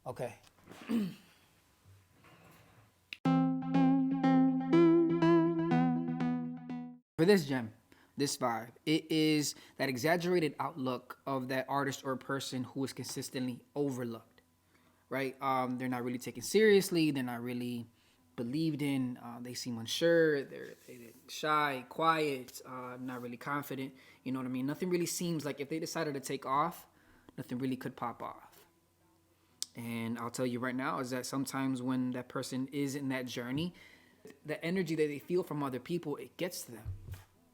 Okay. For this gem, this vibe, it is that exaggerated outlook of that artist or person who is consistently overlooked, right? They're not really taken seriously. They're not really believed in. They seem unsure. They're shy, quiet, not really confident. You know what I mean? Nothing really seems like if they decided to take off, nothing really could pop off. And I'll tell you right now is that sometimes when that person is in that journey, the energy that they feel from other people, it gets to them.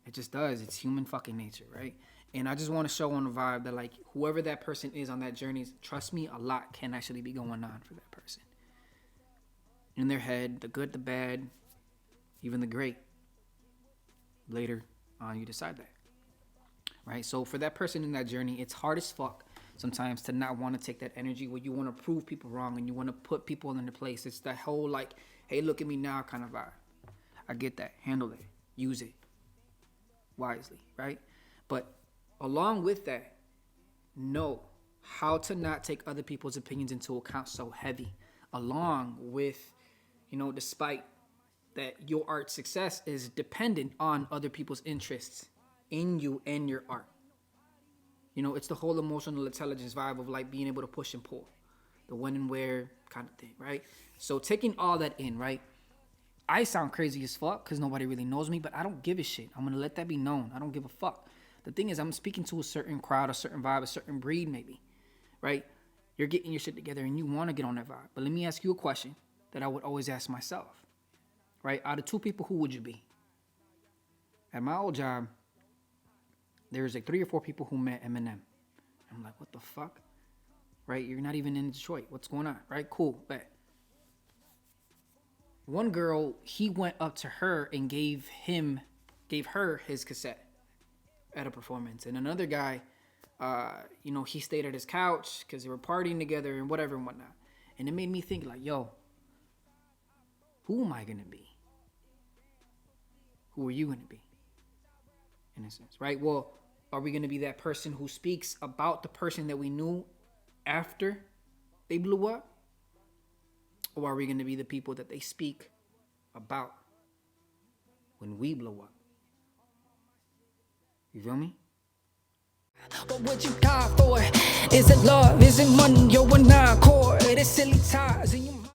It just does. It's human fucking nature, right? And I just want to show on the vibe that like whoever that person is on that journey, trust me, a lot can actually be going on for that person. In their head, the good, the bad, even the great. Later on, you decide that, right? So for that person in that journey, it's hard as fuck sometimes to not want to take that energy where you want to prove people wrong and you want to put people in their place. It's that whole like, hey, look at me now kind of vibe. I get that. Handle it. Use it wisely, right? But along with that, know how to not take other people's opinions into account so heavy. Along with, despite that your art success is dependent on other people's interests in you and your art. It's the whole emotional intelligence vibe of like being able to push and pull, the when and where kind of thing, right? So taking all that in, right? I sound crazy as fuck because nobody really knows me, but I don't give a shit. I'm going to let that be known. I don't give a fuck. The thing is, I'm speaking to a certain crowd, a certain vibe, a certain breed maybe, right? You're getting your shit together and you want to get on that vibe. But let me ask you a question that I would always ask myself, right? Out of two people, who would you be? At my old job, there's like 3 or 4 people who met Eminem. I'm like, what the fuck? Right? You're not even in Detroit. What's going on? Right? Cool. Bet. One girl, he went up to her and gave her his cassette at a performance. And another guy, he stayed at his couch because they were partying together and whatever and whatnot. And it made me think like, yo, who am I going to be? Who are you going to be? In a sense, right? Well, are we going to be that person who speaks about the person that we knew after they blew up? Or are we going to be the people that they speak about when we blow up? You feel me? But what you die for? Is it love? Is it money? You're not core. It is silly ties in your